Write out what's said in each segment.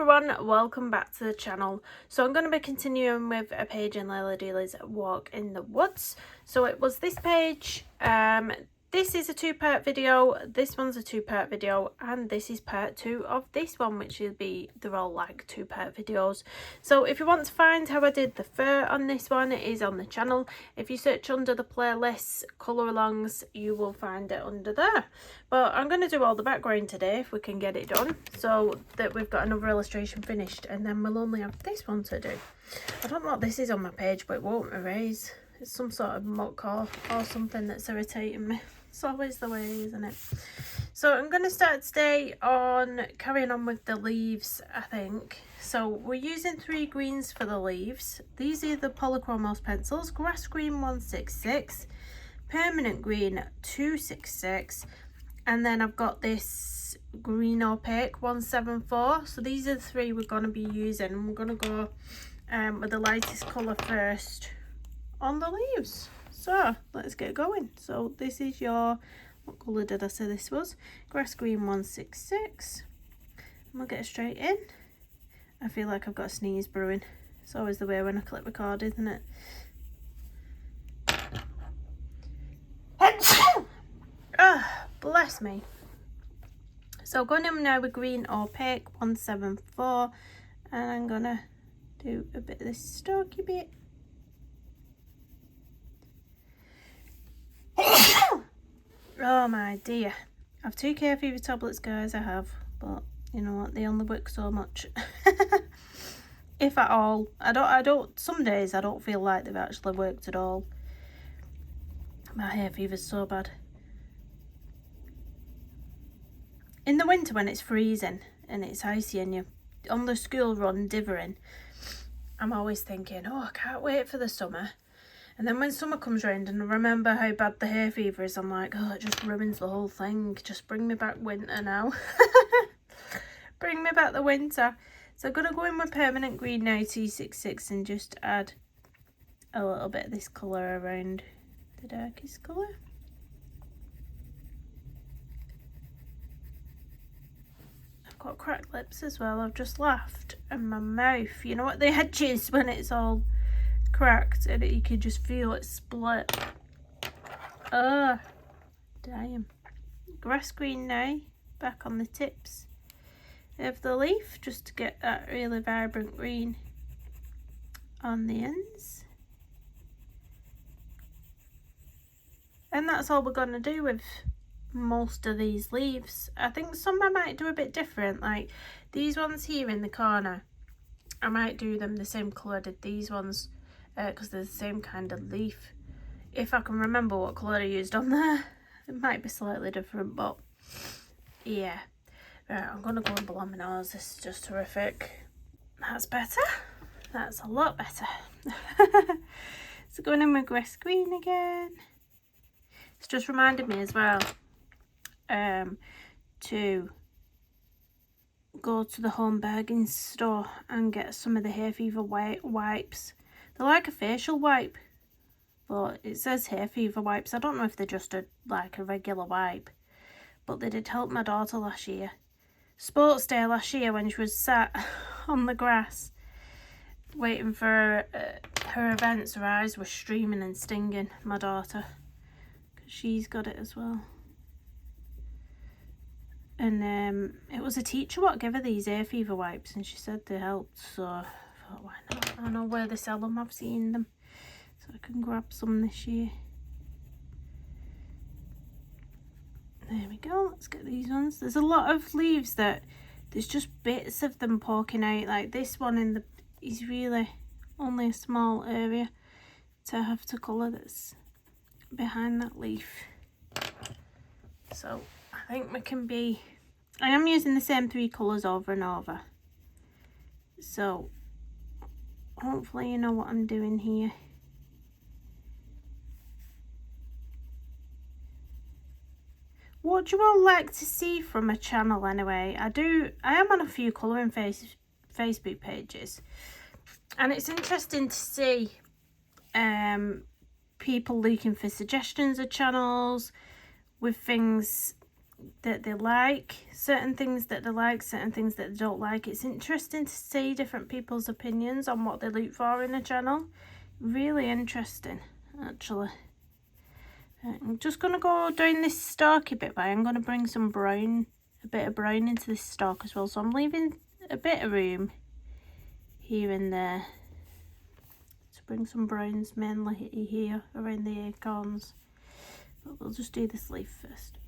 everyone, welcome back to the channel. So I'm going to be continuing with a page in Layla Dealey's Walk in the Woods. So it was this page, this is a two-part video, this one's a two-part video, and this is part 2 of this one, which will be, they're all like two-part videos. So if you want to find how I did the fur on this one, it is on the channel. If you search under the playlists, colour alongs, you will find it under there. But I'm going to do all the background today if we can get it done, so that we've got another illustration finished, and then we'll only have this one to do. I don't know what this is on my page, but it won't erase. It's some sort of muck or something that's irritating me. It's always the way, isn't it? So I'm going to start today on carrying on with the leaves, I think. So we're using 3 greens for the leaves. These are the Polychromos pencils. Grass green 166, permanent green 266, and then I've got this green opaque 174. So these are the 3 we're going to be using, and we're going to go with the lightest colour first on the leaves. So let's get going. So this is your, what colour did I say this was? Grass green 166. And we'll get straight in. I feel like I've got a sneeze brewing. It's always the way when I click record, isn't it? Bless me. So going in now with green opaque 174, and I'm gonna do a bit of this stalky bit. Oh my dear, I've 2 care fever tablets, guys. I have, but you know what, they only work so much. If at all. I don't some days I don't feel like they've actually worked at all. My hay fever's so bad. In the winter when it's freezing and it's icy and you're on the school run divering, I'm always thinking, oh, I can't wait for the summer. And then when summer comes round and I remember how bad the hay fever is, I'm like, oh, it just ruins the whole thing. Just bring me back winter now. Bring me back the winter. So I'm going to go in with permanent green now, 266, and just add a little bit of this colour around the darkest colour. I've got cracked lips as well. I've just laughed, and my mouth, you know what the edge is when it's all cracked and you can just feel it split. Oh, damn. Grass green now, back on the tips of the leaf, just to get that really vibrant green on the ends. And that's all we're going to do with most of these leaves. I think some I might do a bit different, like these ones here in the corner. I might do them the same colour I did these ones, because they're the same kind of leaf. If I can remember what colour I used on there, it might be slightly different, but yeah. Right, I'm going to go and blow my nose. This is just horrific. That's better. That's a lot better. So going in with grass green again. It's just reminded me as well to go to the home bargain store and get some of the hay fever wipes. They're like a facial wipe, but it says hay fever wipes. I don't know if they're just like a regular wipe, but they did help my daughter last year. Sports day last year when she was sat on the grass waiting for her events, her eyes were streaming and stinging, my daughter, because she's got it as well. And it was a teacher what gave her these hay fever wipes, and she said they helped, so I thought, why not? I know where they sell them, I've seen them, so I can grab some this year. There we go, let's get these ones. There's a lot of leaves that there's just bits of them poking out, like this one is really only a small area to have to colour that's behind that leaf. So I think we can be, I am using the same 3 colours over and over, so hopefully you know what I'm doing here. What do you all like to see from a channel anyway? I am on a few colouring Facebook pages, and it's interesting to see people looking for suggestions of channels with things that they like, certain things that they like, certain things that they don't like. It's interesting to see different people's opinions on what they look for in a channel. Really interesting, actually. I'm just going to go down this stalky bit, but I'm going to bring some brown, a bit of brown into this stalk as well. So I'm leaving a bit of room here and there to bring some browns, mainly here around the acorns. But we'll just do this leaf first.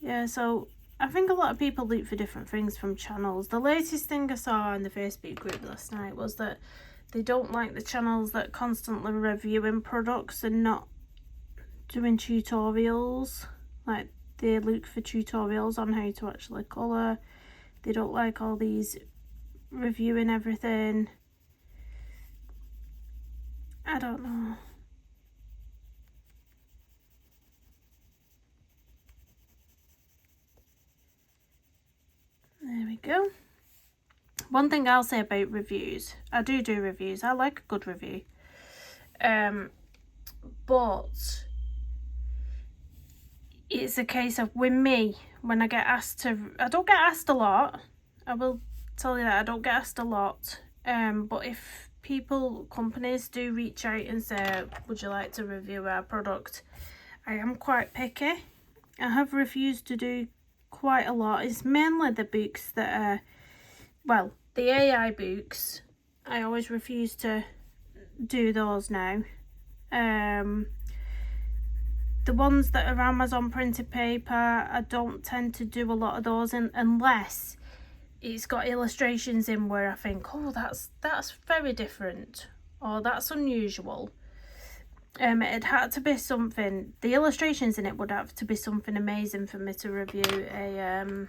Yeah, so I think a lot of people look for different things from channels. The latest thing I saw in the Facebook group last night was that they don't like the channels that constantly reviewing products and not doing tutorials. Like, they look for tutorials on how to actually colour. They don't like all these reviewing everything. I don't know. There we go. One thing I'll say about reviews, I do reviews. I like a good review. But it's a case of, with me, when I get asked to, I don't get asked a lot. I will tell you that I don't get asked a lot. But if companies do reach out and say, would you like to review our product, I am quite picky. I have refused to do quite a lot. It's mainly the books that are, well, the AI books. I always refuse to do those now. The ones that are Amazon printed paper, I don't tend to do a lot of those unless it's got illustrations in where I think, oh, that's very different, or that's unusual. It had to be something, the illustrations in it would have to be something amazing for me to review an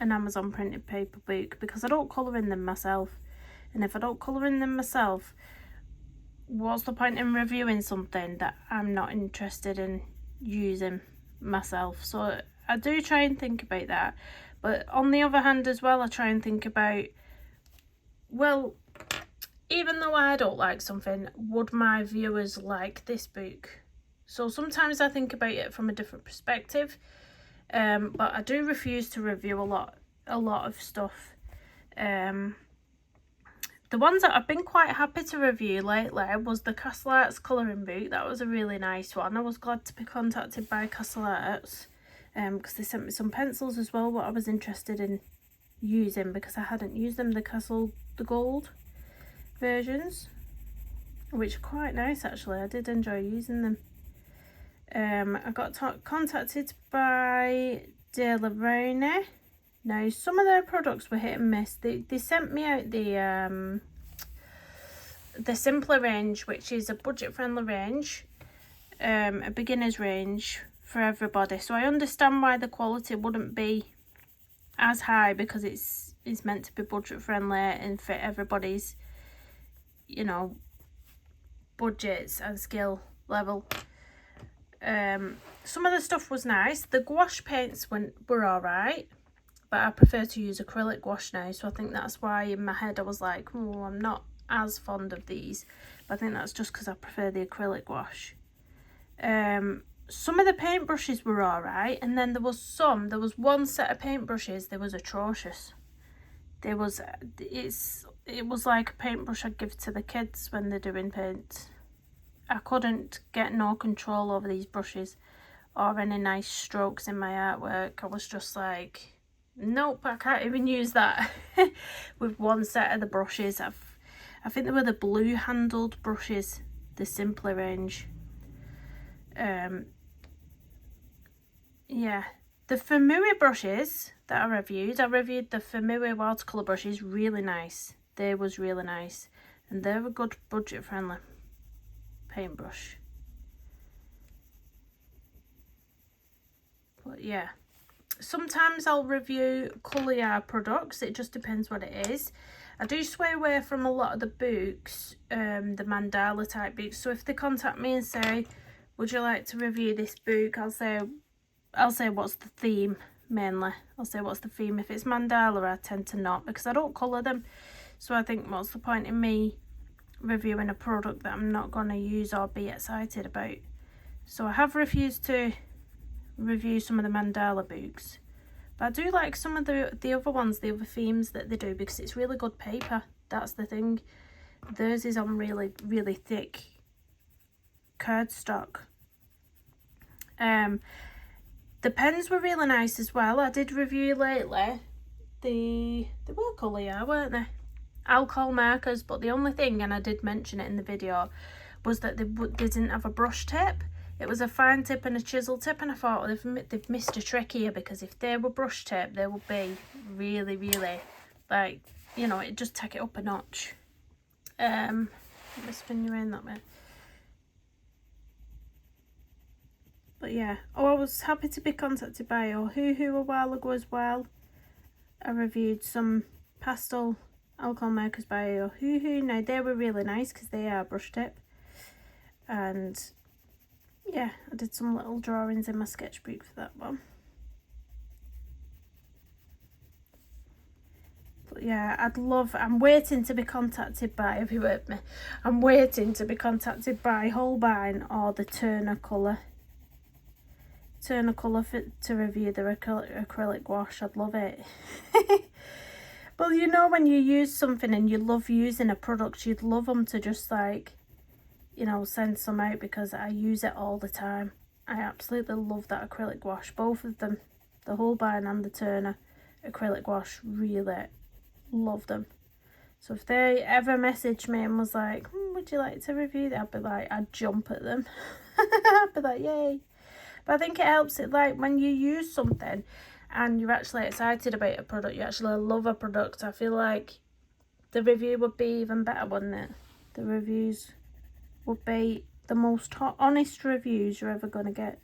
Amazon printed paper book, because I don't colour in them myself. And if I don't colour in them myself, what's the point in reviewing something that I'm not interested in using myself? So I do try and think about that. But on the other hand as well, I try and think about, well, even though I don't like something, would my viewers like this book? So sometimes I think about it from a different perspective. But I do refuse to review a lot of stuff. The ones that I've been quite happy to review lately was the Castle Arts colouring book. That was a really nice one. I was glad to be contacted by Castle Arts because they sent me some pencils as well, what I was interested in using, because I hadn't used them, the gold versions, which are quite nice actually. I did enjoy using them. I got contacted by De La Rona. Now, some of their products were hit and miss. They sent me out the simpler range, which is a budget friendly range, a beginner's range for everybody. So I understand why the quality wouldn't be as high, because it's meant to be budget friendly and fit everybody's, you know, budgets and skill level. Some of the stuff was nice. The gouache paints were alright, but I prefer to use acrylic gouache now, so I think that's why in my head I was like, oh, I'm not as fond of these. But I think that's just because I prefer the acrylic gouache. Some of the paintbrushes were alright, and then there was one set of paintbrushes that was atrocious. It was like a paintbrush I'd give to the kids when they're doing paint. I couldn't get no control over these brushes or any nice strokes in my artwork. I was just like, nope, I can't even use that with one set of the brushes. I think they were the blue handled brushes, the simpler range. Yeah, the Famui brushes that I reviewed the Famui watercolour brushes, really nice. They was really nice, and they're a good budget friendly paintbrush. But yeah, sometimes I'll review colour yard products. It just depends what it is. I do sway away from a lot of the books, the mandala type books. So if they contact me and say, would you like to review this book, I'll say what's the theme mainly. I'll say what's the theme. If it's mandala, I tend to not, because I don't colour them. So I think, what's the point in me reviewing a product that I'm not going to use or be excited about? So I have refused to review some of the mandala books. But I do like some of the other ones, the other themes that they do, because it's really good paper. That's the thing. Theirs is on really, really thick cardstock. The pens were really nice as well. I did review lately. They were colour, weren't they? Alcohol markers, but the only thing, and I did mention it in the video, was that they didn't have a brush tip. It was a fine tip and a chisel tip, and I thought they've missed a trick here, because if they were brush tip, they would be really, really, like, you know, it'd just take it up a notch. Let me spin you in that way. But yeah, I was happy to be contacted by Ohuhu a while ago as well. I reviewed some pastel alcohol markers by Ohuhu. Now they were really nice because they are brush tip. And yeah, I did some little drawings in my sketchbook for that one. But yeah, I'm waiting to be contacted by, if you with me, I'm waiting to be contacted by Holbein or the Terracotta to review the acrylic wash. I'd love it. Well, you know, when you use something and you love using a product, you'd love them to just, like, you know, send some out, because I use it all the time. I absolutely love that acrylic wash. Both of them, the Holbein and the Turner acrylic wash, really love them. So if they ever messaged me and was like, would you like to review that, I'd be like, I'd jump at them. I'd be like, yay. But I think it helps it, like, when you use something and you're actually excited about a product, you actually love a product, I feel like the review would be even better, wouldn't it? The reviews would be the most honest reviews you're ever going to get.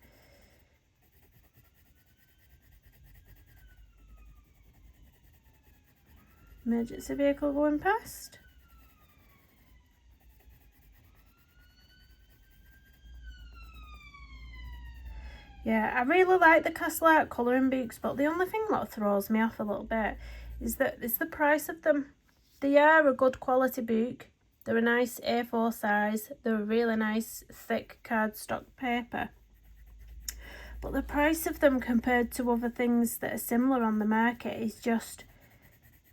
Emergency vehicle going past. Yeah, I really like the Castle Art colouring books, but the only thing that throws me off a little bit is the price of them. They are a good quality book. They're a nice A4 size. They're a really nice thick cardstock paper. But the price of them compared to other things that are similar on the market is just,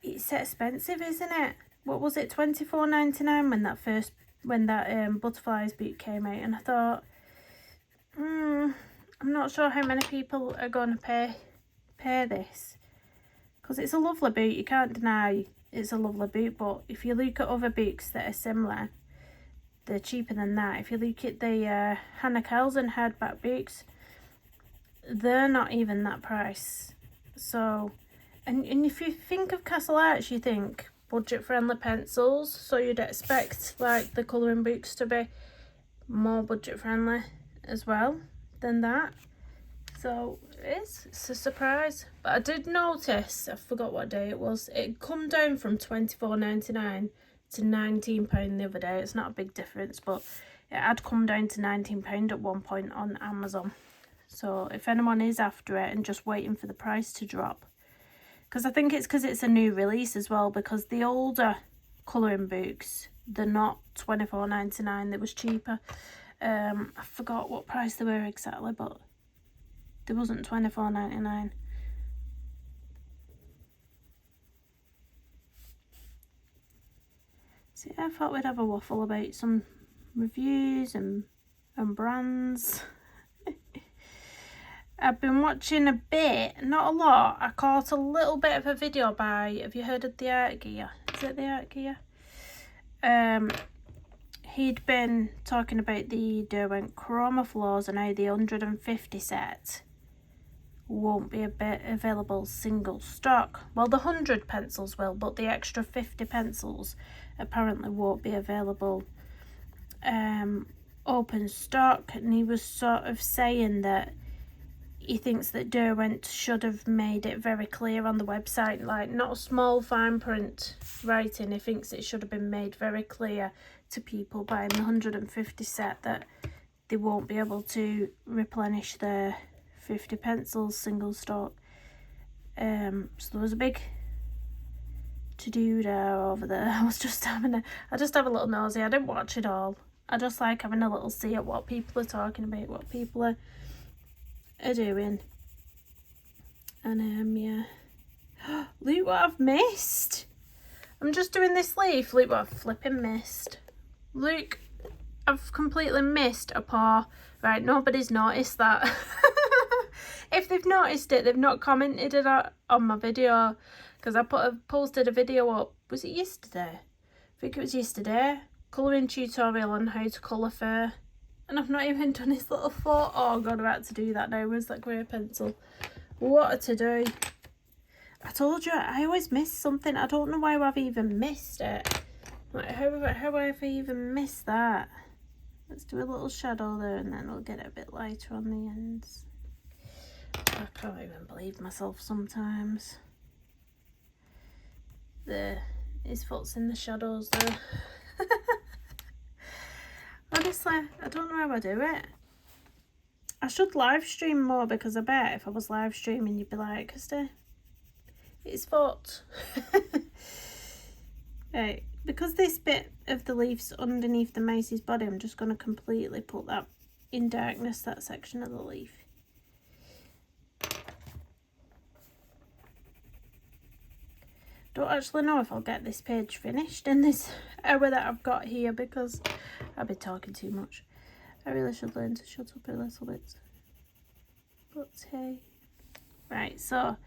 it's expensive, isn't it? What was it, $24.99 when that Butterflies book came out? And I thought, I'm not sure how many people are going to pay this, because it's a lovely boot. You can't deny it's a lovely boot, but if you look at other books that are similar, they're cheaper than that. If you look at the Hannah Kelsen hardback books, they're not even that price. So, and if you think of Castle Arts, you think budget-friendly pencils, so you'd expect, like, the colouring books to be more budget-friendly as well than that. So it's a surprise. But I did notice, I forgot what day it was, it come down from $24.99 to £19 the other day. It's not a big difference, but it had come down to £19 at one point on Amazon. So if anyone is after it and just waiting for the price to drop, because I think it's because it's a new release as well, because the older colouring books, they're not $24.99, they was cheaper. I forgot what price they were exactly, but they wasn't $24.99. So yeah, I thought we'd have a waffle about some reviews and brands. I've been watching a bit, not a lot. I caught a little bit of a video by, have you heard of the Art Gear? Is it the Art Gear? He'd been talking about the Derwent Chroma floors and how the 150 set won't be available single stock. Well, the 100 pencils will, but the extra 50 pencils apparently won't be available open stock. And he was sort of saying that he thinks that Derwent should have made it very clear on the website, like not small fine print writing. He thinks it should have been made very clear to people buying the 150 set that they won't be able to replenish their 50 pencils single stock. So there was a big to-do there over there. I just have a little nosy. I didn't watch it all. I just like having a little see at what people are talking about, what people are are doing. And yeah. Look what I've missed. I'm just doing this leaf. Look what I've flipping missed. Look, I've completely missed a paw. Right, nobody's noticed that. If they've noticed it, they've not commented it on my video, because I posted a video up. Was it yesterday? I think it was yesterday. Colouring tutorial on how to colour fur. And I've not even done his little foot. Oh god, I've had to do that now. Where's that grey pencil? What a to do. I told you, I always miss something. I don't know why I've even missed it. Like, how have I even missed that? Let's do a little shadow there, and then we'll get it a bit lighter on the ends. I can't even believe myself sometimes. There, his foot's in the shadows there. Honestly, I don't know how I do it. I should live stream more, because I bet if I was live streaming, you'd be like, Kirsty, it's foot. Right, because this bit of the leaf's underneath the mouse's body, I'm just going to completely put that in darkness, that section of the leaf. Don't actually know if I'll get this page finished in this hour that I've got here, because I've been talking too much. I really should learn to shut up a little bit. But hey. Right, so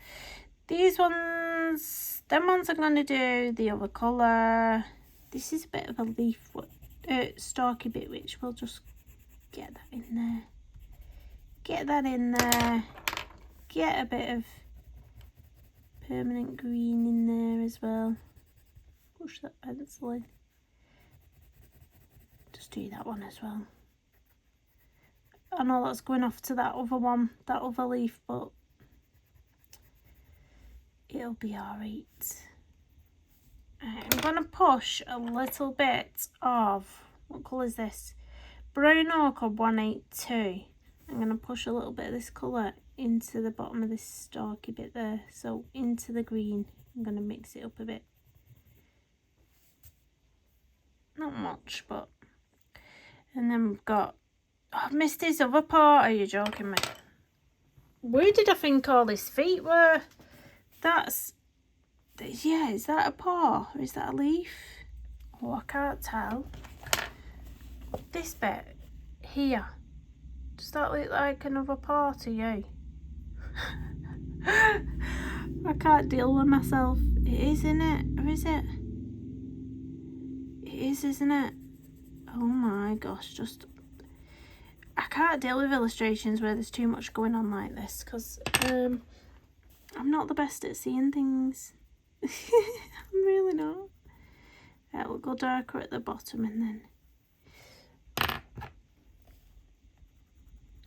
these ones, them ones I'm going to do the other colour. This is a bit of a leaf, stalky bit, which we'll just get that in there. Get that in there. Get a bit of permanent green in there as well. Push that pencil in. Just do that one as well. I know that's going off to that other one, that other leaf, but it'll be alright. I'm going to push a little bit of, what colour is this? Brown Ochre 182. I'm going to push a little bit of this colour into the bottom of this stalky bit there. So into the green. I'm going to mix it up a bit. Not much, but... And then we've got... Oh, I've missed his other part. Are you joking me? Where did I think all his feet were? That's... Yeah, is that a paw? Or is that a leaf? Oh, I can't tell. This bit here. Does that look like another paw to you? I can't deal with myself. It is, isn't it? Or is it? It is, isn't it? Oh my gosh, just... I can't deal with illustrations where there's too much going on like this, because I'm not the best at seeing things. I'm really not. Right, we'll go darker at the bottom, and then...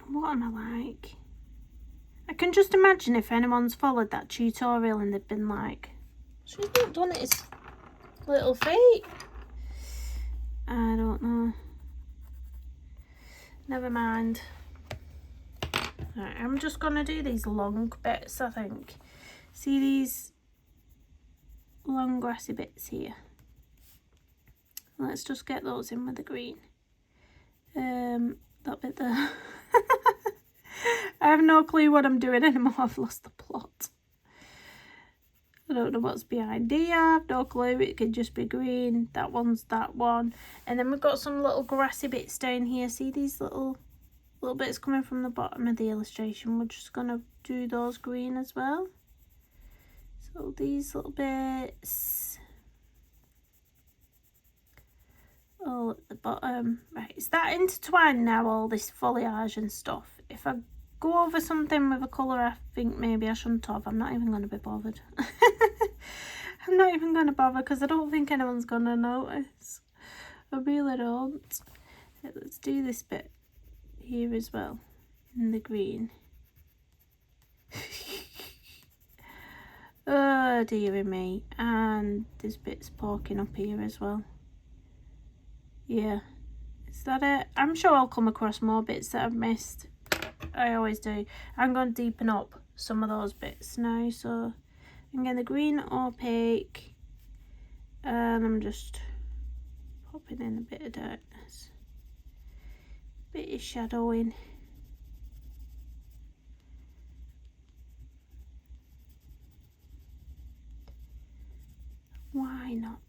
What am I like? I can just imagine if anyone's followed that tutorial and they've been like, she's not done his little feet. I don't know. Never mind. Right, I'm just going to do these long bits, I think. See these long grassy bits here? Let's just get those in with the green. That bit there. I have no clue what I'm doing anymore. I've lost the plot. I don't know what's behind here. I have no clue. It could just be green. That one's that one. And then we've got some little grassy bits down here. See these little bits coming from the bottom of the illustration? We're just going to do those green as well. So these little bits. All at the bottom. Right, is that intertwined now, all this foliage and stuff? If I go over something with a colour I think maybe I shouldn't have, I'm not even going to be bothered. I'm not even going to bother, because I don't think anyone's going to notice. I really don't. Right, let's do this bit here as well, in the green. Oh dearie me. And there's bits poking up here as well. Yeah, is that it? I'm sure I'll come across more bits that I've missed. I always do. I'm going to deepen up some of those bits now. So I'm getting the green opaque, and I'm just popping in a bit of darkness, bit of shadowing. Why not?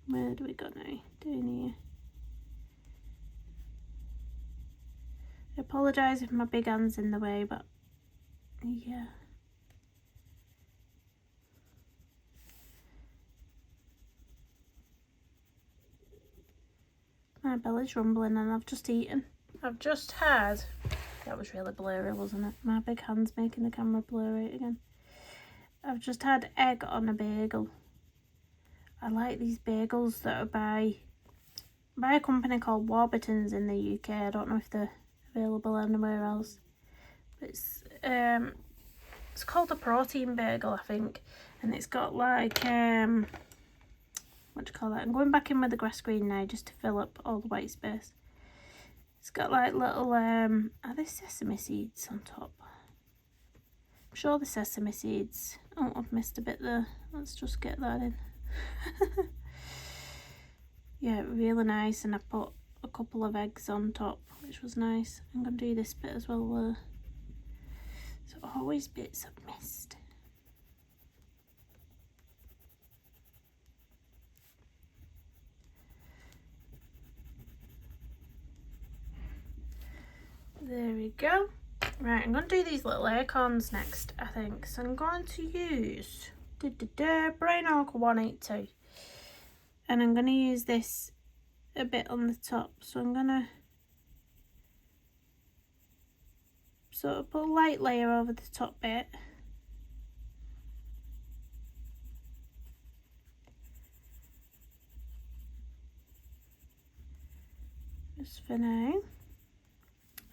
Where do we go now? Down here. I apologise if my big hand's in the way, but yeah. My belly's rumbling and I've just eaten. I've just had, that was really blurry, wasn't it? My big hand's making the camera blurry again. I've just had egg on a bagel. I like these bagels that are by a company called Warburton's in the UK. I don't know if they're available anywhere else. But it's called a protein bagel, I think. And it's got like, what do you call that? I'm going back in with the grass green now just to fill up all the white space. It's got like little, are they sesame seeds on top? I'm sure the sesame seeds. Oh, I've missed a bit there. Let's just get that in. Yeah, really nice, and I put a couple of eggs on top, which was nice. I'm going to do this bit as well there. So always bits I've missed. There we go. Right, I'm going to do these little acorns next, I think. So I'm going to use Brown Ochre 182. And I'm going to use this a bit on the top. So I'm going to sort of put a light layer over the top bit. Just for now.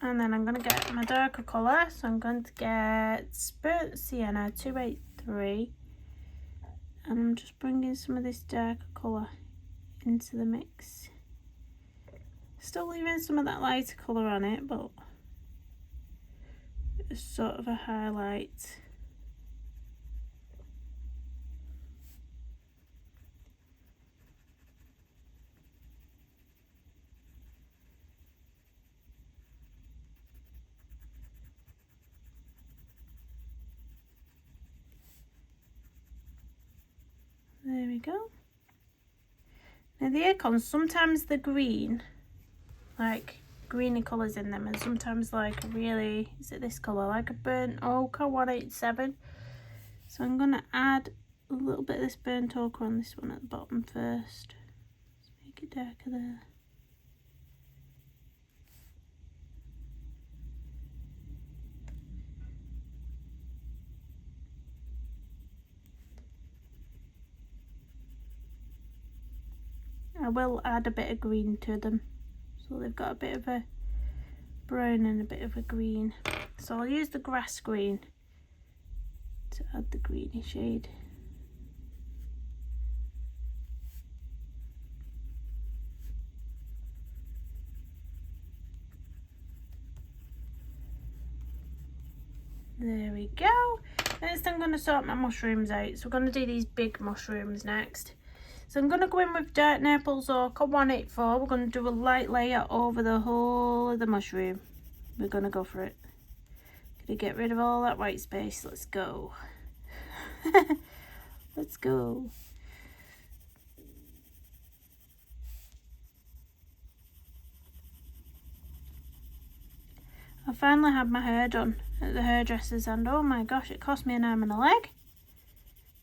And then I'm going to get my darker colour. So I'm going to get Burnt Sienna 283. And I'm just bringing some of this darker colour into the mix. Still leaving some of that lighter colour on it, but it's sort of a highlight. There we go. Now the acorns, sometimes they're green, like greeny colours in them, and sometimes like a really, is it this colour, like a burnt ochre 187. So I'm going to add a little bit of this burnt ochre on this one at the bottom first. Let's make it darker there. I will add a bit of green to them, so they've got a bit of a brown and a bit of a green. So I'll use the grass green to add the greeny shade. There we go. Next I'm going to sort my mushrooms out. So we're going to do these big mushrooms next. So I'm going to go in with dark Naples ochre 184. We're going to do a light layer over the whole of the mushroom. We're going to go for it. Gonna get rid of all that white space. Let's go. Let's go. I finally had my hair done at the hairdresser's, and oh my gosh, it cost me an arm and a leg.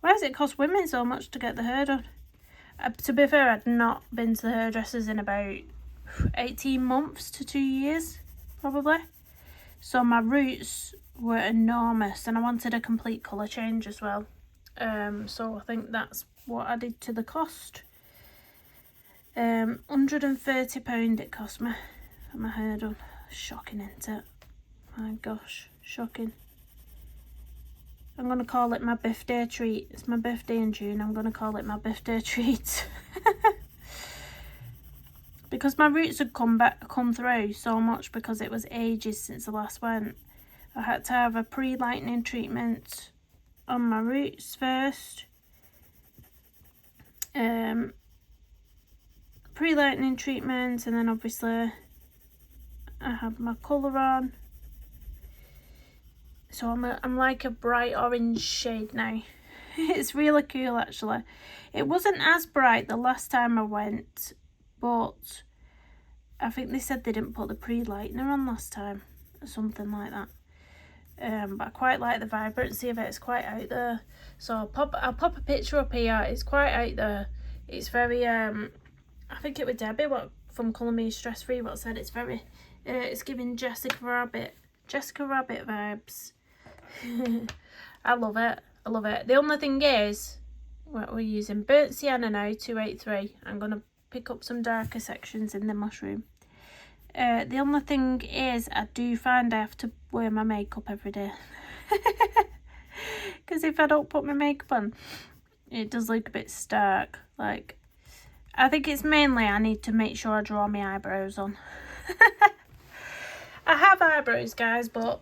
Why does it cost women so much to get the hair done? To be fair, I'd not been to the hairdressers in about 18 months to 2 years, probably. So my roots were enormous, and I wanted a complete colour change as well. So I think that's what added to the cost. £130 it cost me for my hair done. Shocking, isn't it? My gosh, shocking. I'm going to call it my birthday treat. It's my birthday in June. I'm going to call it my birthday treat. Because my roots had come through so much, because it was ages since I last went. I had to have a pre-lightening treatment on my roots first. Pre-lightening treatment, and then obviously I have my colour on. So I'm like a bright orange shade now. It's really cool actually. It wasn't as bright the last time I went, but I think they said they didn't put the pre-lightener on last time or something like that. But I quite like the vibrancy of it. It's quite out there. So I'll pop a picture up here. It's quite out there. It's very I think it was Debbie from Colour Me Stress Free what said it's very it's giving Jessica Rabbit vibes. I love it. I love it. The only thing is we're using burnt sienna now, 283. I'm gonna pick up some darker sections in the mushroom. The only thing is I do find I have to wear my makeup every day. Because if I don't put my makeup on, it does look a bit stark. Like, I think it's mainly I need to make sure I draw my eyebrows on. I have eyebrows, guys, but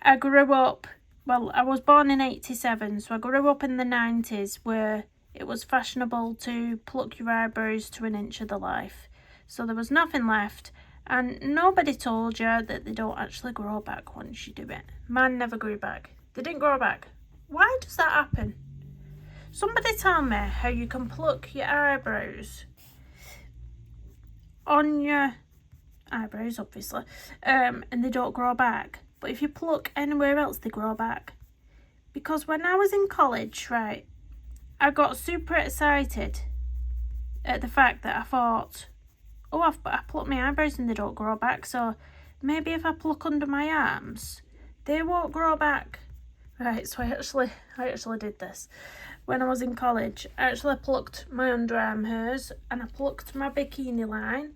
I grew up, well, I was born in 87, so I grew up in the 90s where it was fashionable to pluck your eyebrows to an inch of the life. So there was nothing left, and nobody told you that they don't actually grow back once you do it. Mine never grew back. They didn't grow back. Why does that happen? Somebody tell me how you can pluck your eyebrows on your eyebrows, obviously, and they don't grow back. But if you pluck anywhere else, they grow back. Because when I was in college, right, I got super excited at the fact that I thought, oh, I pluck my eyebrows and they don't grow back, so maybe if I pluck under my arms, they won't grow back. Right, so I actually did this. When I was in college, I actually plucked my underarm hairs and I plucked my bikini line,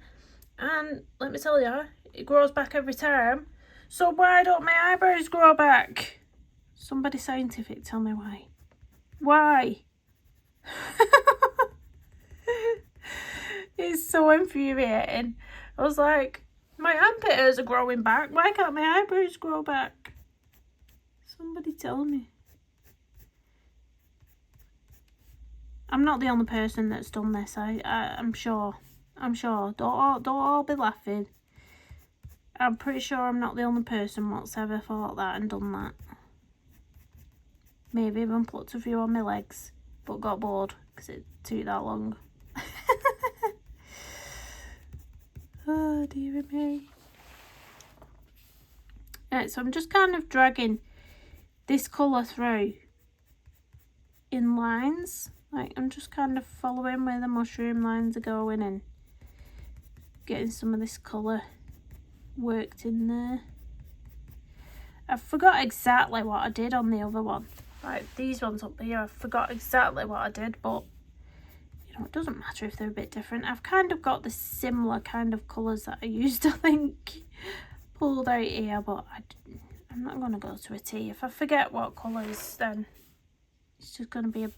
and let me tell you, it grows back every time. So why don't my eyebrows grow back? Somebody scientific, tell me why. Why? It's so infuriating. I was like, my armpit hairs are growing back. Why can't my eyebrows grow back? Somebody tell me. I'm not the only person that's done this. I'm sure. Don't all be laughing. I'm pretty sure I'm not the only person that's ever thought that and done that. Maybe even plucked a few on my legs, but got bored because it took that long. Oh dear me. Right, so I'm just kind of dragging this colour through in lines. Like, I'm just kind of following where the mushroom lines are going and getting some of this colour worked in there. I forgot exactly what I did on the other one. Right, these ones up here, I forgot exactly what I did, but you know, it doesn't matter if they're a bit different. I've kind of got the similar kind of colours that I used, I think, pulled out here, but I'm not going to go to a T. If I forget what colours, then it's just going to be a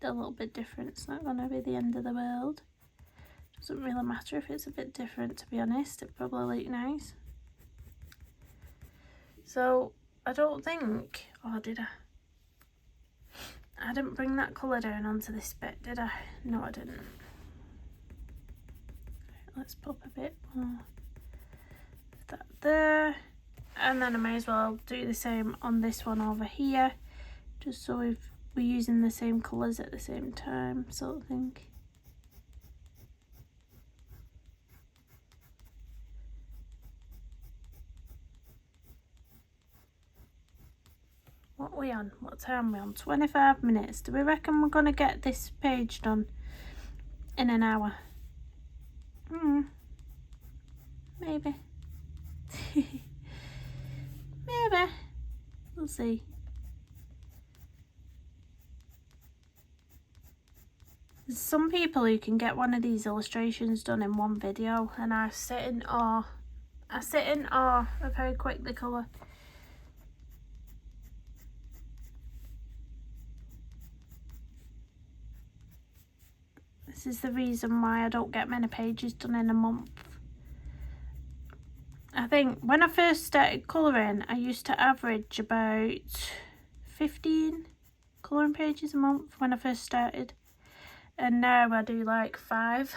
little bit different. It's not going to be the end of the world. Doesn't really matter if it's a bit different, to be honest. It probably look nice. So I don't think, oh, did I? I didn't bring that colour down onto this bit, did I? No, I didn't. Let's pop a bit more of that there. And then I may as well do the same on this one over here, just so we're using the same colours at the same time, sort of thing. What are we on? What time are we on? 25 minutes. Do we reckon we're going to get this page done in an hour? Maybe. Maybe. We'll see. There's some people who can get one of these illustrations done in one video, and I sit in awe. I sit in awe of how quick they colour. This is the reason why I don't get many pages done in a month. I think when I first started colouring, I used to average about 15 colouring pages a month when I first started. And now I do like 5.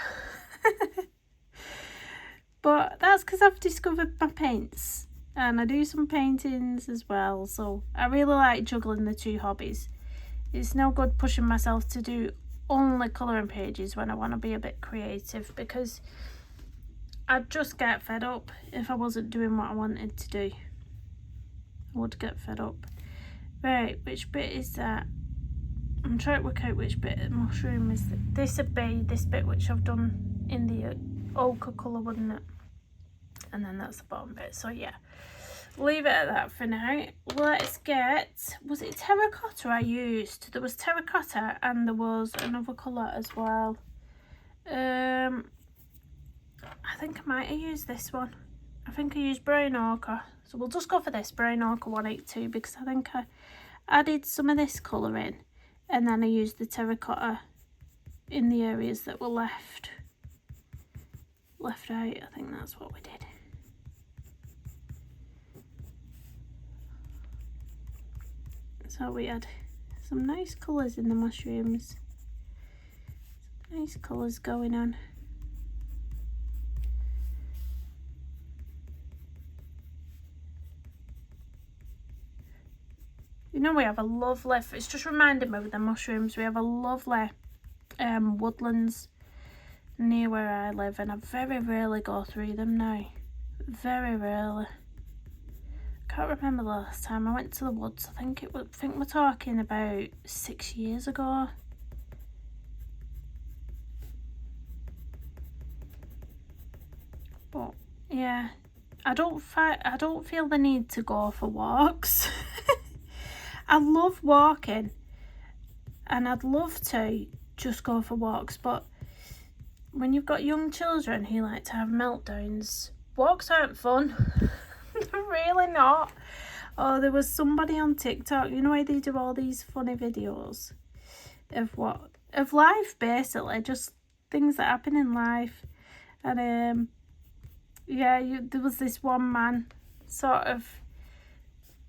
But that's because I've discovered my paints. And I do some paintings as well. So I really like juggling the two hobbies. it's no good pushing myself to do only colouring pages when I want to be a bit creative, because I'd just get fed up if I wasn't doing what I wanted to do. I would get fed up. Right, which bit is that? I'm trying to work out which bit of mushroom is this. This would be this bit which I've done in the ochre colour, wouldn't it? And then that's the bottom bit. So yeah, leave it at that for now. Let's get, was it terracotta I used? There was terracotta and there was another colour as well. I think I might have used this one. I think I used brown ochre. So we'll just go for this, brown ochre 182, because I think I added some of this colour in and then I used the terracotta in the areas that were left out. I think that's what we did. So we had some nice colours in the mushrooms. Some nice colours going on. You know, we have a lovely, it's just reminded me with the mushrooms, we have a lovely woodlands near where I live, and I very rarely go through them now. Very rarely. I can't remember the last time I went to the woods. I think we're talking about 6 years ago. But yeah, I don't feel the need to go for walks. I love walking and I'd love to just go for walks, but when you've got young children who like to have meltdowns, walks aren't fun. They're really not. Oh, there was somebody on TikTok, you know why they do all these funny videos of life, basically, just things that happen in life. And yeah, there was this one man sort of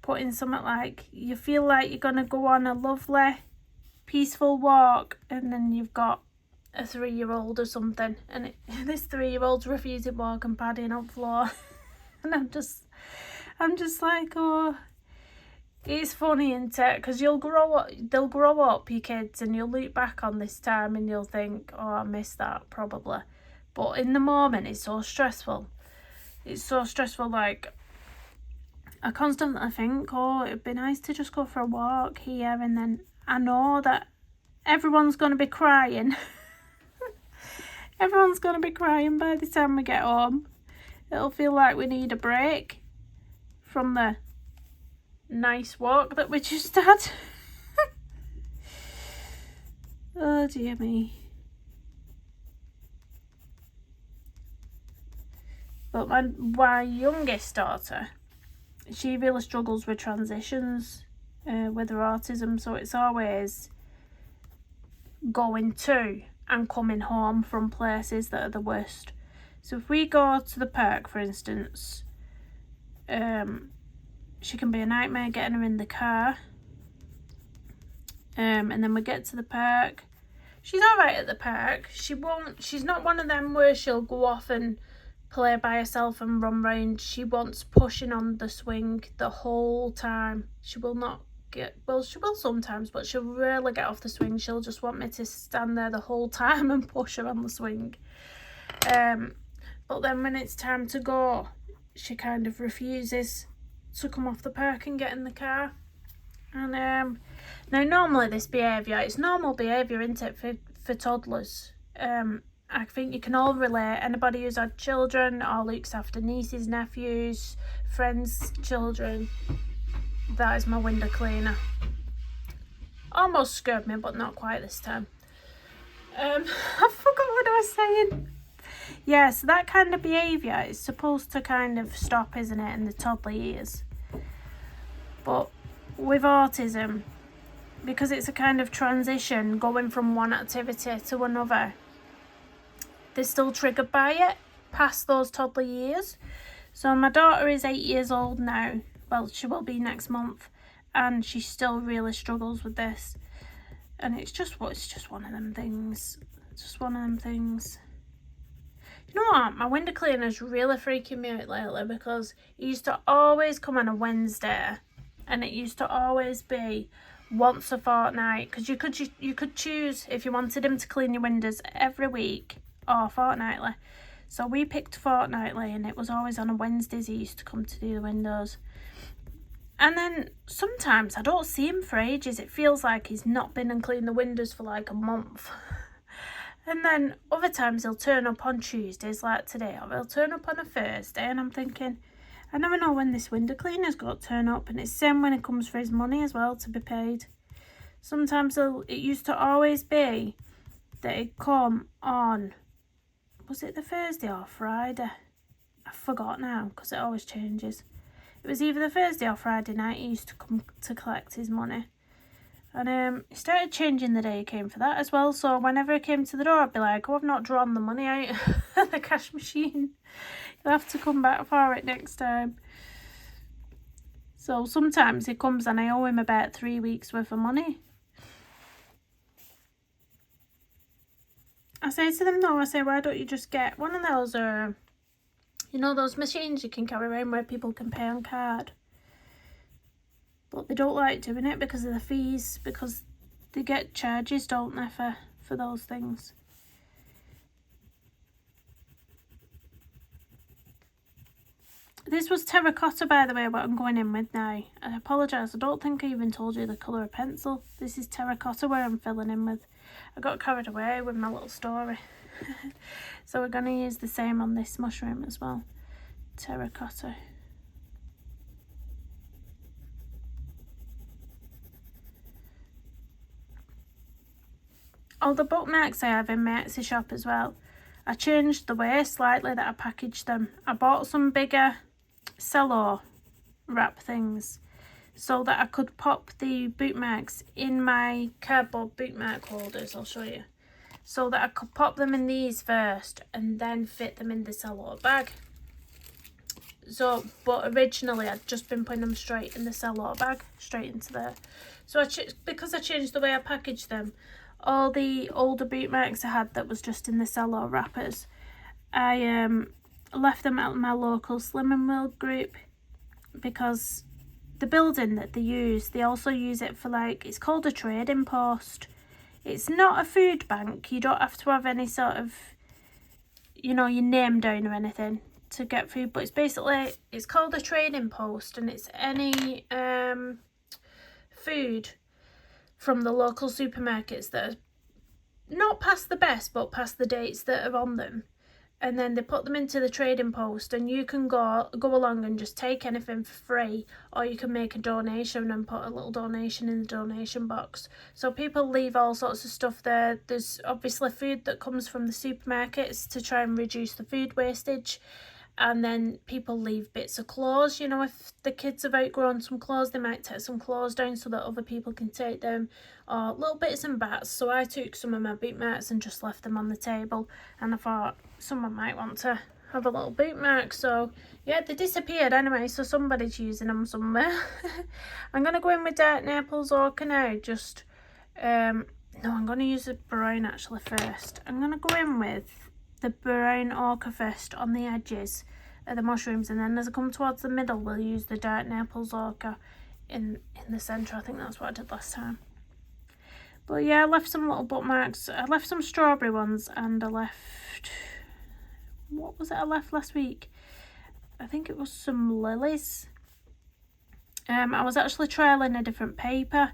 putting something like, you feel like you're gonna go on a lovely peaceful walk, and then you've got a 3-year-old or something, and this 3-year-old's refusing walk and padding on floor. And I'm just like, oh, it's funny, isn't it? Because they'll grow up, your kids, and you'll look back on this time and you'll think, oh, I missed that probably. But in the moment, it's so stressful. It's so stressful, like, I constantly think, oh, it'd be nice to just go for a walk here, and then I know that everyone's going to be crying. Everyone's going to be crying by the time we get home. It'll feel like we need a break from the nice walk that we just had. Oh dear me. But my youngest daughter, she really struggles with transitions with her autism, so it's always going to and coming home from places that are the worst. So if we go to the park, for instance, she can be a nightmare getting her in the car, and then we get to the park. She's alright at the park. She's not one of them where she'll go off and play by herself and run round. She wants pushing on the swing the whole time. She will not she will sometimes, but she'll rarely get off the swing. She'll just want me to stand there the whole time and push her on the swing. But then when it's time to go, she kind of refuses to come off the park and get in the car. And now normally this behaviour, it's normal behaviour, isn't it, for toddlers? I think you can all relate. Anybody who's had children or looks after nieces, nephews, friends' children. That is my window cleaner. Almost scared me, but not quite this time. I forgot what I was saying. Yeah, so that kind of behaviour is supposed to kind of stop, isn't it, in the toddler years. But with autism, because it's a kind of transition going from one activity to another, they're still triggered by it past those toddler years. So my daughter is 8 years old now. Well, she will be next month, and she still really struggles with this. And it's just one of them things. It's just one of them things. You know what? My window cleaner's really freaking me out lately, because it used to always come on a Wednesday, and it used to always be once a fortnight, because you could choose if you wanted him to clean your windows every week or fortnightly. So we picked fortnightly, and it was always on a Wednesdays he used to come to do the windows. And then sometimes I don't see him for ages. It feels like he's not been and cleaned the windows for like a month. And then other times he'll turn up on Tuesdays like today, or he'll turn up on a Thursday, and I'm thinking, I never know when this window cleaner's got to turn up. And it's the same when it comes for his money as well to be paid. Sometimes it used to always be that it'd come on, was it the Thursday or Friday? I forgot now because it always changes. It was either the Thursday or Friday night he used to come to collect his money. And he started changing the day he came for that as well. So whenever he came to the door, I'd be like, oh, I've not drawn the money out of the cash machine. You'll have to come back for it next time. So sometimes he comes and I owe him about 3 weeks worth of money. I say to them, no, I say, why don't you just get one of those, you know, those machines you can carry around where people can pay on card. But they don't like doing it because of the fees, because they get charges, don't they, for those things. This was Terracotta, by the way, what I'm going in with now. I apologise, I don't think I even told you the colour of pencil. This is Terracotta where I'm filling in with. I got carried away with my little story. So we're going to use the same on this mushroom as well. Terracotta. All the bookmarks I have in my Etsy shop as well, I changed the way slightly that I packaged them. I bought some bigger cello wrap things so that I could pop the bookmarks in my cardboard bookmark holders. I'll show you. So that I could pop them in these first and then fit them in the cello bag. So, but originally I'd just been putting them straight in the cello bag, straight into there. So because I changed the way I packaged them, all the older bookmarks I had that was just in the cello wrappers, I left them at my local Slim and World group, because the building that they use, they also use it for, like, it's called a trading post. It's not a food bank. You don't have to have any sort of, you know, your name down or anything to get food, but it's basically, it's called a trading post, and it's any food from the local supermarkets that are not past the best but past the dates that are on them, and then they put them into the trading post, and you can go along and just take anything for free, or you can make a donation and put a little donation in the donation box. So people leave all sorts of stuff there. There's obviously food that comes from the supermarkets to try and reduce the food wastage. And then people leave bits of clothes. You know, if the kids have outgrown some clothes, they might take some clothes down so that other people can take them. Or little bits and bats. So I took some of my bookmarks and just left them on the table. And I thought someone might want to have a little bookmark. So yeah, they disappeared anyway. So somebody's using them somewhere. I'm going to go in with dark Naples ochre now. Just, no, I'm going to use the brown actually first. I'm going to go in with the brown ochre first on the edges of the mushrooms, and then as I come towards the middle we'll use the dark Naples ochre in the centre. I think that's what I did last time. But yeah, I left some little bookmarks. I left some strawberry ones, and I left, what was it I left last week? I think it was some lilies. I was actually trialling a different paper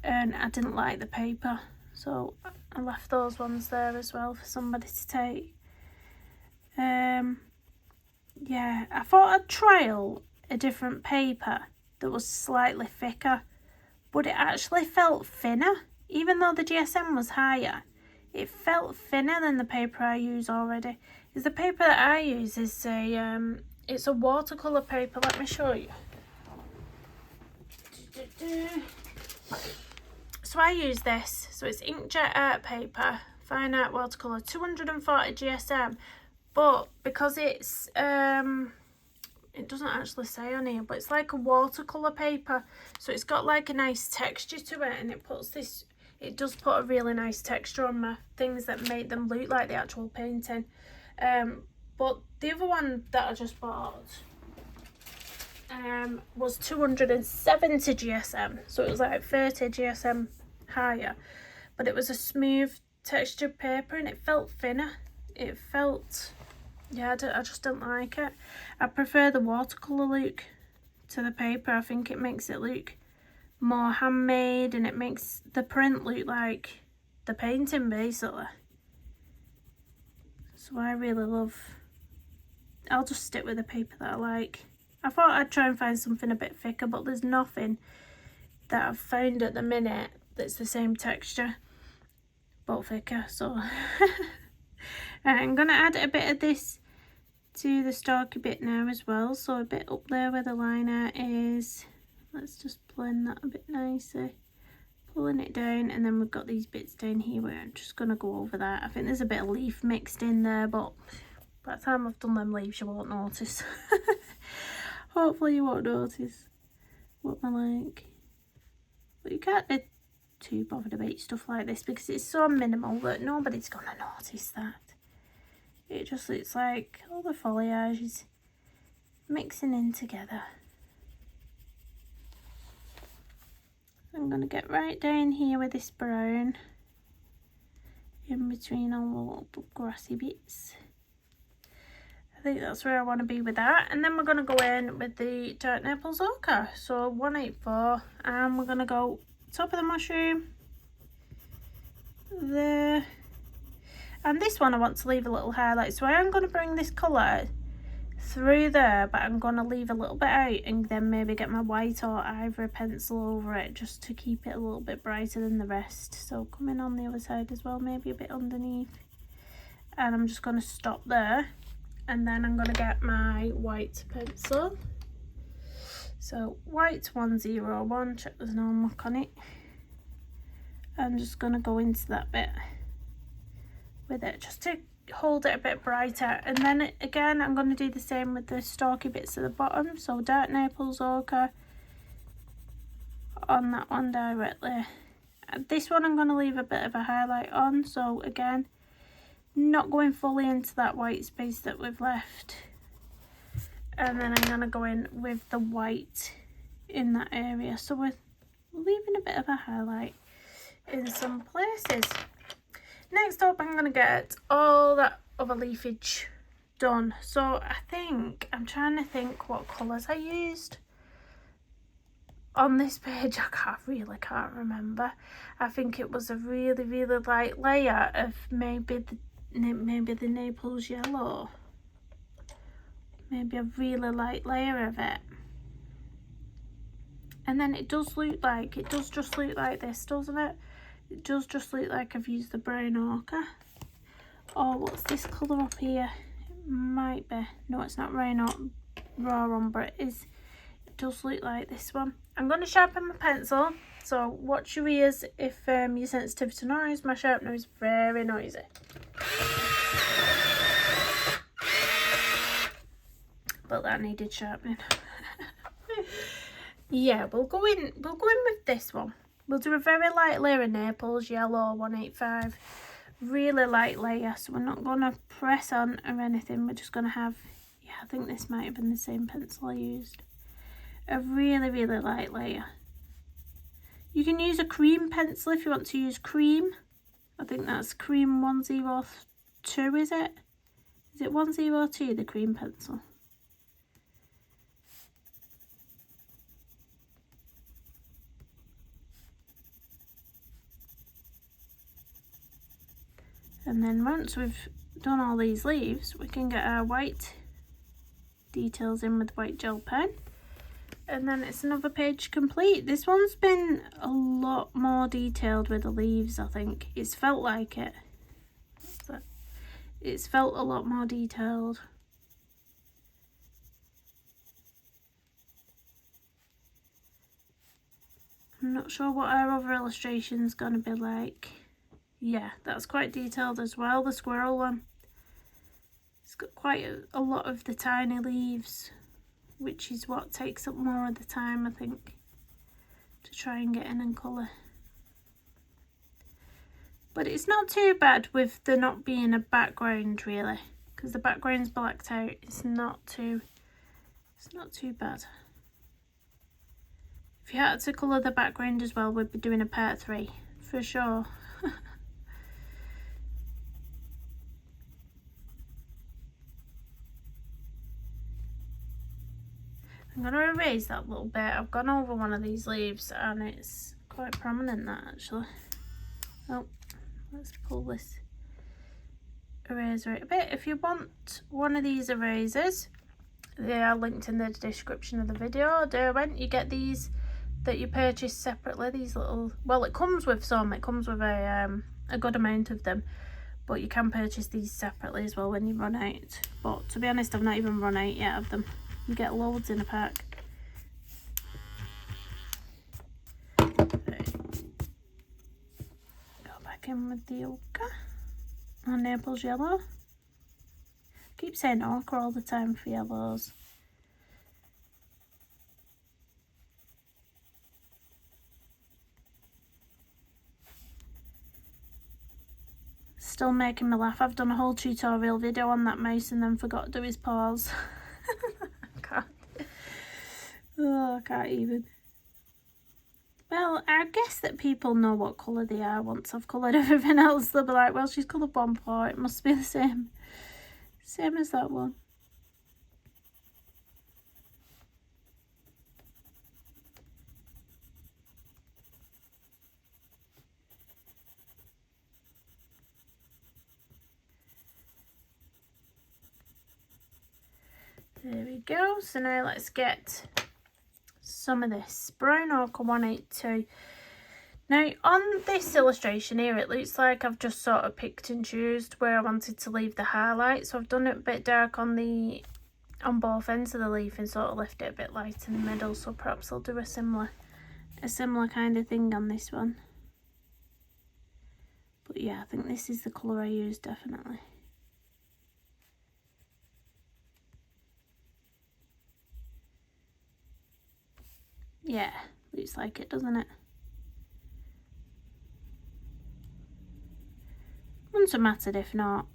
and I didn't like the paper, so I left those ones there as well for somebody to take. Yeah, I thought I'd trial a different paper that was slightly thicker, but it actually felt thinner. Even though the GSM was higher, it felt thinner than the paper I use already. Is the paper that I use is it's a watercolour paper. Let me show you. So I use this. So it's inkjet art paper, fine art watercolour, 240 GSM. But because it's it doesn't actually say on here, but it's like a watercolour paper, so it's got like a nice texture to it, and it does put a really nice texture on my things that make them look like the actual painting. But the other one that I just bought, was 270 GSM, so it was like 30 GSM higher, but it was a smooth textured paper and it felt thinner. It felt, yeah, I just don't like it. I prefer the watercolour look to the paper. I think it makes it look more handmade and it makes the print look like the painting basically. So I really love, I'll just stick with the paper that I like. I thought I'd try and find something a bit thicker, but there's nothing that I've found at the minute that's the same texture but thicker, so I'm gonna add a bit of this to the stalky bit now as well, so a bit up there where the liner is. Let's just blend that a bit nicer, pulling it down, and then we've got these bits down here where I'm just gonna go over that. I think there's a bit of leaf mixed in there, but by the time I've done them leaves you won't notice. Hopefully you won't notice what I like. But you can't be too bothered about stuff like this because it's so minimal that nobody's gonna notice that. It just looks like all the foliage is mixing in together. I'm gonna get right down here with this brown in between all the little grassy bits. I think that's where I want to be with that, and then we're going to go in with the dark Naples ochre, so 184, and we're going to go top of the mushroom there, and this one I want to leave a little highlight, so I am going to bring this colour through there, but I'm going to leave a little bit out and then maybe get my white or ivory pencil over it just to keep it a little bit brighter than the rest. So coming on the other side as well, maybe a bit underneath, and I'm just going to stop there. And then I'm going to get my white pencil. So white 101, check there's no mark on it. I'm just going to go into that bit with it just to hold it a bit brighter. And then again I'm going to do the same with the stalky bits at the bottom. So dark Naples ochre on that one directly. This one I'm going to leave a bit of a highlight on. So again, not going fully into that white space that we've left, and then I'm going to go in with the white in that area, so we're leaving a bit of a highlight in some places. Next up I'm going to get all that other leafage done, so I think I'm trying to think what colours I used on this page. I really can't remember. I think it was a really light layer of maybe the Naples yellow, maybe a really light layer of it, and then it does just look like this, doesn't it? It does just look like I've used the brown ochre. Oh, what's this colour up here? It might be, no it's not raw umber, it does look like this one. I'm going to sharpen my pencil, so watch your ears if you're sensitive to noise. My sharpener is very noisy. But that needed sharpening. Yeah, we'll go in with this one. We'll do a very light layer of Naples yellow 185, really light layer, so we're not going to press on or anything. We're just going to have, yeah, I think this might have been the same pencil I used, a really light layer. You can use a cream pencil if you want to use cream. I think that's cream 102, is it? Is it 102, the cream pencil? And then once we've done all these leaves, we can get our white details in with white gel pen. And then it's another page complete. This one's been a lot more detailed with the leaves, I think. It's felt like it. It's felt a lot more detailed. I'm not sure what our other illustration's gonna be like. Yeah, that's quite detailed as well, the squirrel one. It's got quite a lot of the tiny leaves, which is what takes up more of the time, I think, to try and get in and colour. But it's not too bad with there not being a background really, because the background's blacked out. It's not too bad. If you had to colour the background as well, we'd be doing a part 3 for sure. I'm going to erase that little bit. I've gone over one of these leaves and it's quite prominent, that actually. Oh, let's pull this eraser out a bit. If you want one of these erasers, they are linked in the description of the video. Derwent, you get these that you purchase separately, these little, well, it comes with some, it comes with a good amount of them, but you can purchase these separately as well when you run out. But to be honest, I've not even run out yet of them. You get loads in a pack. Right. Go back in with the ochre and Naples yellow. I keep saying ochre all the time for yellows. Still making me laugh. I've done a whole tutorial video on that mouse and then forgot to do his paws. I can't even. Well, I guess that people know what colour they are once I've coloured everything else. They'll be like, well, she's coloured one paw, it must be the same as that one. There we go. So now let's get some of this brown ochre 182. Now on this illustration here, it looks like I've just sort of picked and chosen where I wanted to leave the highlight. So I've done it a bit dark on both ends of the leaf and sort of left it a bit light in the middle. So perhaps I'll do a similar kind of thing on this one. But yeah, I think this is the colour I use definitely. Yeah, looks like it, doesn't it? Wouldn't have mattered if not.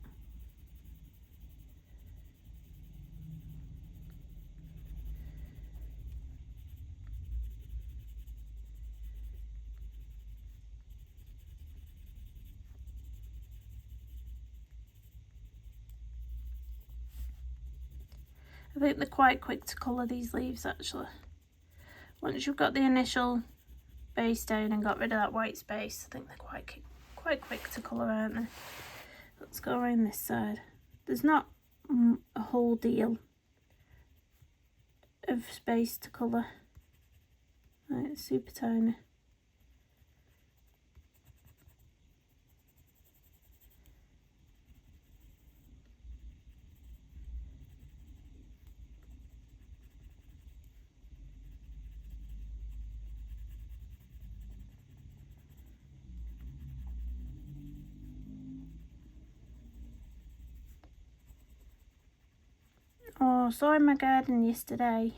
I think they're quite quick to colour, these leaves, actually. Once you've got the initial base down and got rid of that white space, I think they're quite quick to colour, aren't they? Let's go around this side. There's not a whole deal of space to colour. Right, it's super tiny. Oh, I saw in my garden yesterday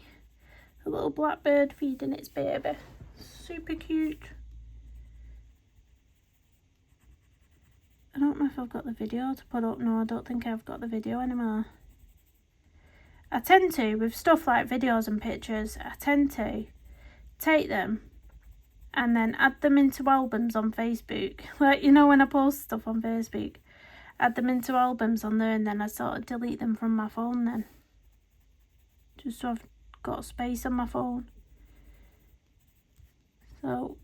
a little blackbird feeding its baby. Super cute. I don't know if I've got the video to put up. No, I don't think I've got the video anymore. I tend to, with stuff like videos and pictures, I tend to take them and then add them into albums on Facebook. Like, you know, when I post stuff on Facebook, add them into albums on there and then I sort of delete them from my phone then. Just so I've got space on my phone. So,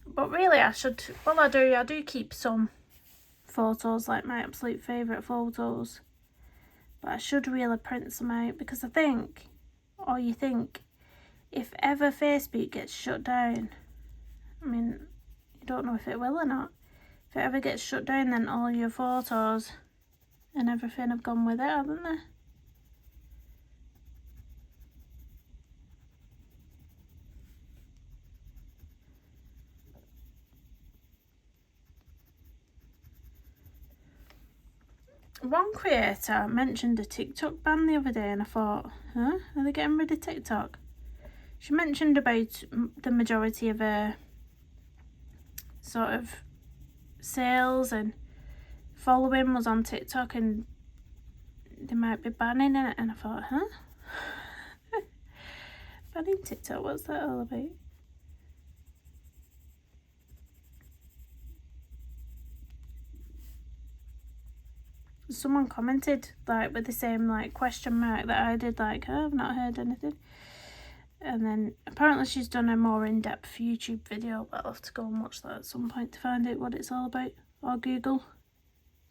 but really I should, well I do keep some photos, like my absolute favourite photos. But I should really print some out because I think, or you think, if ever Facebook gets shut down, I mean, you don't know if it will or not. If it ever gets shut down, then all your photos and everything have gone with it, haven't they? One creator mentioned a TikTok ban the other day and I thought, huh? Are they getting rid of TikTok? She mentioned about the majority of her sort of sales and following was on TikTok and they might be banning it, and I thought, huh? Banning TikTok, what's that all about? Someone commented like with the same like question mark that I did, like, oh, I've not heard anything. And then apparently she's done a more in-depth YouTube video, but I'll have to go and watch that at some point to find out what it's all about. Or Google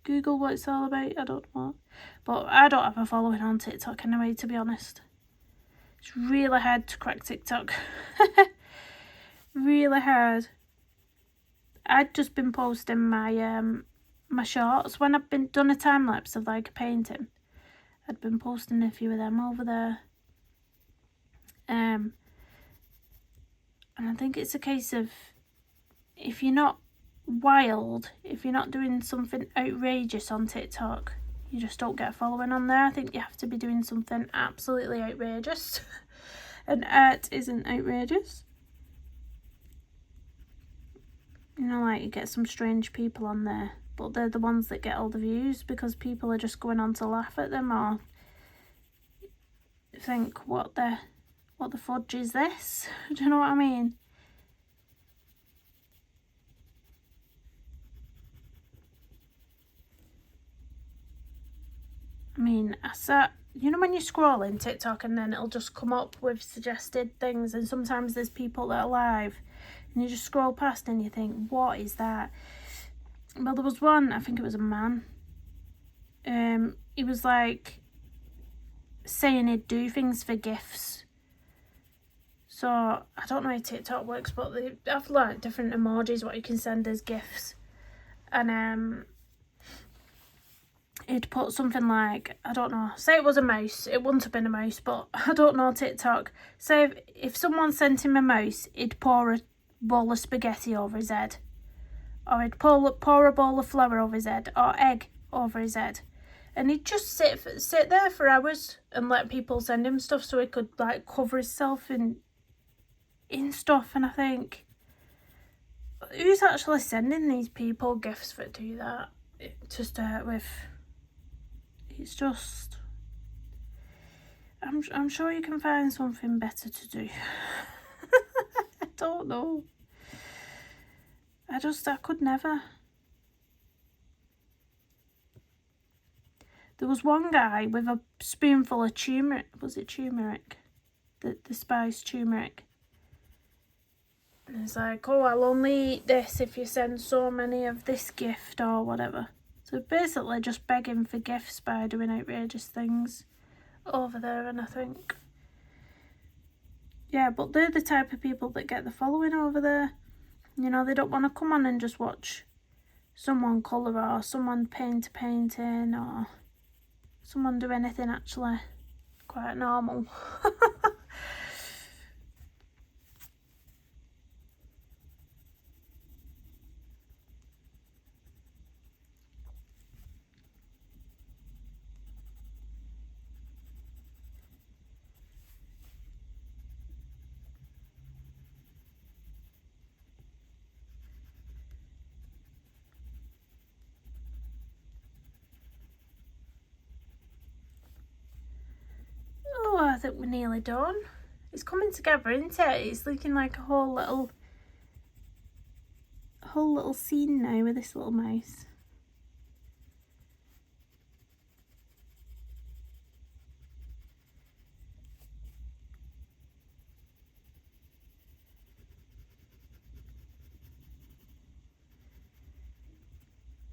what it's all about, I don't know. But I don't have a following on TikTok anyway, to be honest. It's really hard to crack TikTok. Really hard. I'd just been posting my my shorts when I've been done a time lapse of like a painting. I'd been posting a few of them over there. And I think it's a case of, if you're not wild, if you're not doing something outrageous on TikTok, you just don't get a following on there. I think you have to be doing something absolutely outrageous. And art isn't outrageous. You know, like, you get some strange people on there, but they're the ones that get all the views because people are just going on to laugh at them or think, what the fudge is this? Do you know what I mean? I mean, you know when you scroll in TikTok and then it'll just come up with suggested things, and sometimes there's people that are live and you just scroll past and you think, what is that? Well, there was one, I think it was a man. He was like saying he'd do things for gifts. So I don't know how TikTok works, but they have like different emojis what you can send as gifts. And he'd put something like, I don't know, say it was a mouse. It wouldn't have been a mouse, but I don't know TikTok. So if someone sent him a mouse, he'd pour a bowl of spaghetti over his head. Or he'd pour a bowl of flour over his head, or egg over his head. And he'd just sit there for hours and let people send him stuff so he could like cover himself in stuff. And I think, who's actually sending these people gifts for do that to start with? It's just, I'm sure you can find something better to do. I don't know. I could never. There was one guy with a spoonful of turmeric. Was it turmeric? The spice turmeric. And it's like, oh, I'll only eat this if you send so many of this gift or whatever. So basically just begging for gifts by doing outrageous things over there. And I think, yeah, but they're the type of people that get the following over there. You know, they don't want to come on and just watch someone colour or someone paint a painting or someone do anything actually quite normal. I think we're nearly done. It's coming together, isn't it? It's looking like a whole little scene now with this little mouse.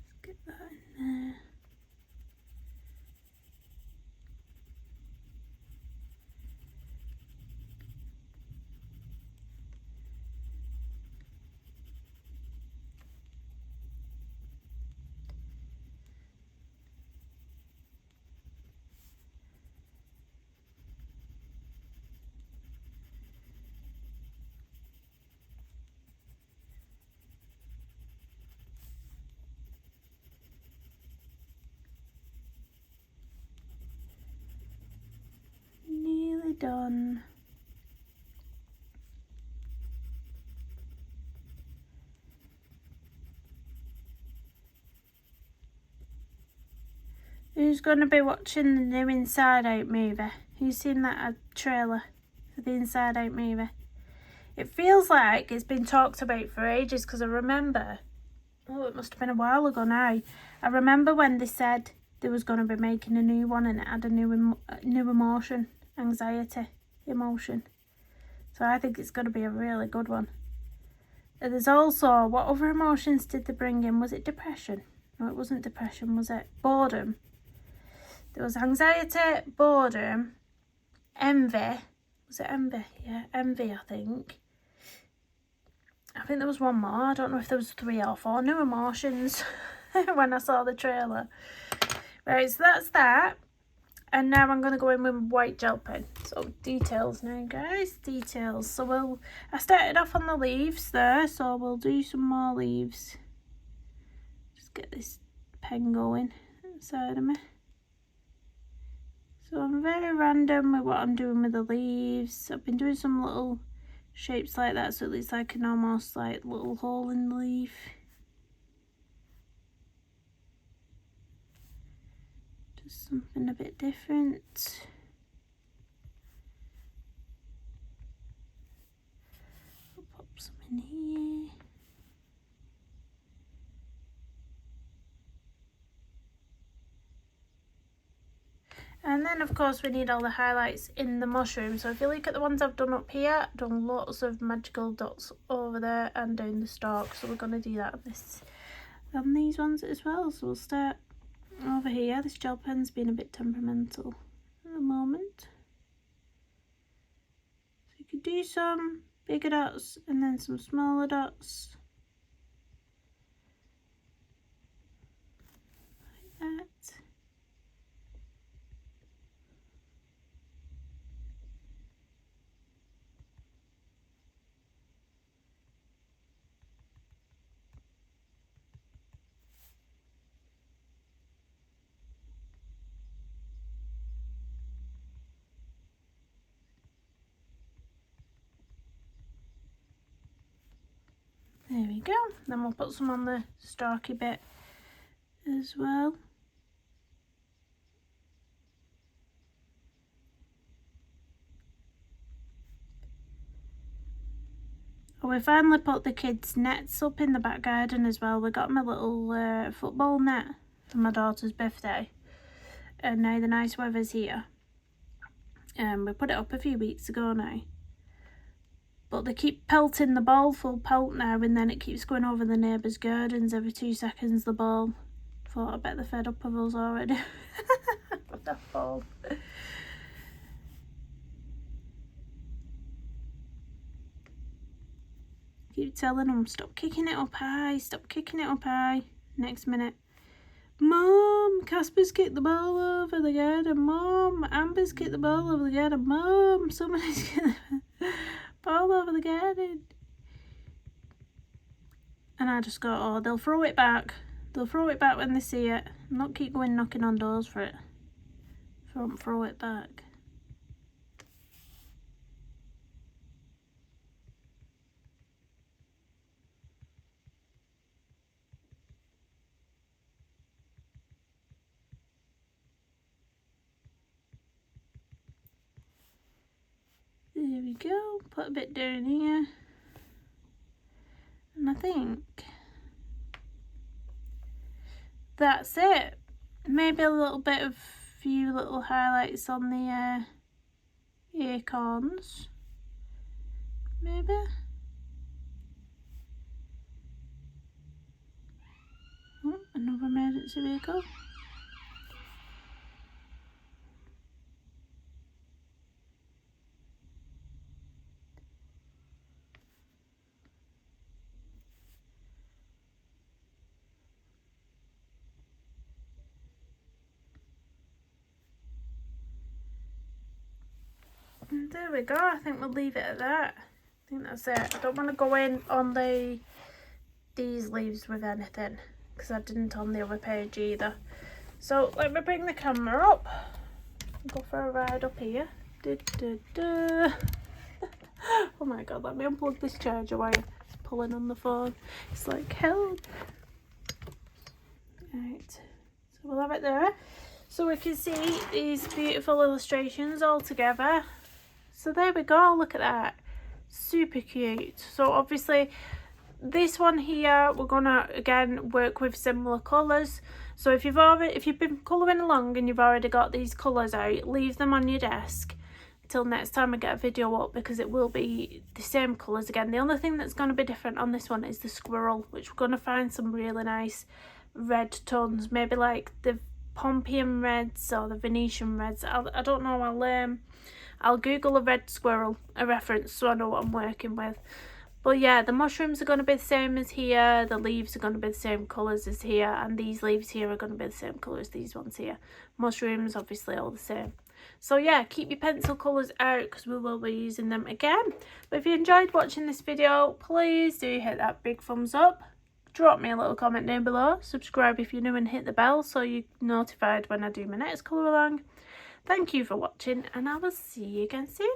Let's get that in there. Nearly done. Who's going to be watching the new Inside Out movie? Who's seen that trailer The inside out movie. It feels like it's been talked about for ages because I remember, oh, it must have been a while ago now. I remember when they said they was going to be making a new one and it had a new emotion, anxiety, emotion. So I think it's going to be a really good one. And there's also, what other emotions did they bring in? Was it depression? No, it wasn't depression, was it? Boredom. There was anxiety, boredom, envy. Was it envy? Yeah, envy, I think. I think there was one more. I don't know if there was 3 or 4 new emotions when I saw the trailer. Right, so that's that. And now I'm going to go in with white gel pen. So details now, guys. Details. So I started off on the leaves there. So we'll do some more leaves. Just get this pen going inside of me. So I'm very random with what I'm doing with the leaves. I've been doing some little shapes like that, so it looks like an almost like little hole in the leaf. Just something a bit different. I'll pop some in here. And then of course we need all the highlights in the mushroom. So if you look at the ones I've done up here, I've done lots of magical dots over there and down the stalk. So we're going to do that on these ones as well. So we'll start over here. This gel pen's been a bit temperamental at the moment. So you could do some bigger dots and then some smaller dots. Like that. There we go. Then we'll put some on the stalky bit as well. Oh, we finally put the kids' nets up in the back garden as well. We got them a little football net for my daughter's birthday. And now the nice weather's here. We put it up a few weeks ago now. But they keep pelting the ball full pelt now, and then it keeps going over the neighbours' gardens every 2 seconds, the ball. Thought I bet they're fed up of us already. What that ball. Keep telling them, stop kicking it up high, stop kicking it up high. Next minute, Mum, Casper's kicked the ball over the garden. Mum, Amber's kicked the ball over the garden. Mum, somebody's kicked the ball over the garden. And I just go, oh, they'll throw it back. They'll throw it back when they see it. Not keep going knocking on doors for it. Throw it back. There we go, put a bit down here. And I think that's it. Maybe a little bit of few little highlights on the acorns. Maybe. Oh, another emergency vehicle. And there we go. I think we'll leave it at that. I think that's it. I don't want to go in on these leaves with anything because I didn't on the other page either. So let me bring the camera up. Go for a ride up here. Oh my god, let me unplug this charger while it's pulling on the phone. It's like help. Right, so we'll have it there. So we can see these beautiful illustrations all together. So there we go, look at that, super cute. So obviously this one here, we're gonna again work with similar colours. So if you've been colouring along and you've already got these colours out, leave them on your desk till next time I get a video up, because it will be the same colours again. The only thing that's going to be different on this one is the squirrel, which we're going to find some really nice red tones, maybe like the Pompeian reds or the Venetian reds. I don't know, I'll Google a red squirrel, a reference, so I know what I'm working with. But yeah, the mushrooms are going to be the same as here, the leaves are going to be the same colours as here, and these leaves here are going to be the same colour as these ones here. Mushrooms obviously all the same. So yeah, keep your pencil colours out because we will be using them again. But if you enjoyed watching this video, please do hit that big thumbs up. Drop me a little comment down below. Subscribe if you're new and hit the bell so you're notified when I do my next colour along. Thank you for watching, and I will see you again soon.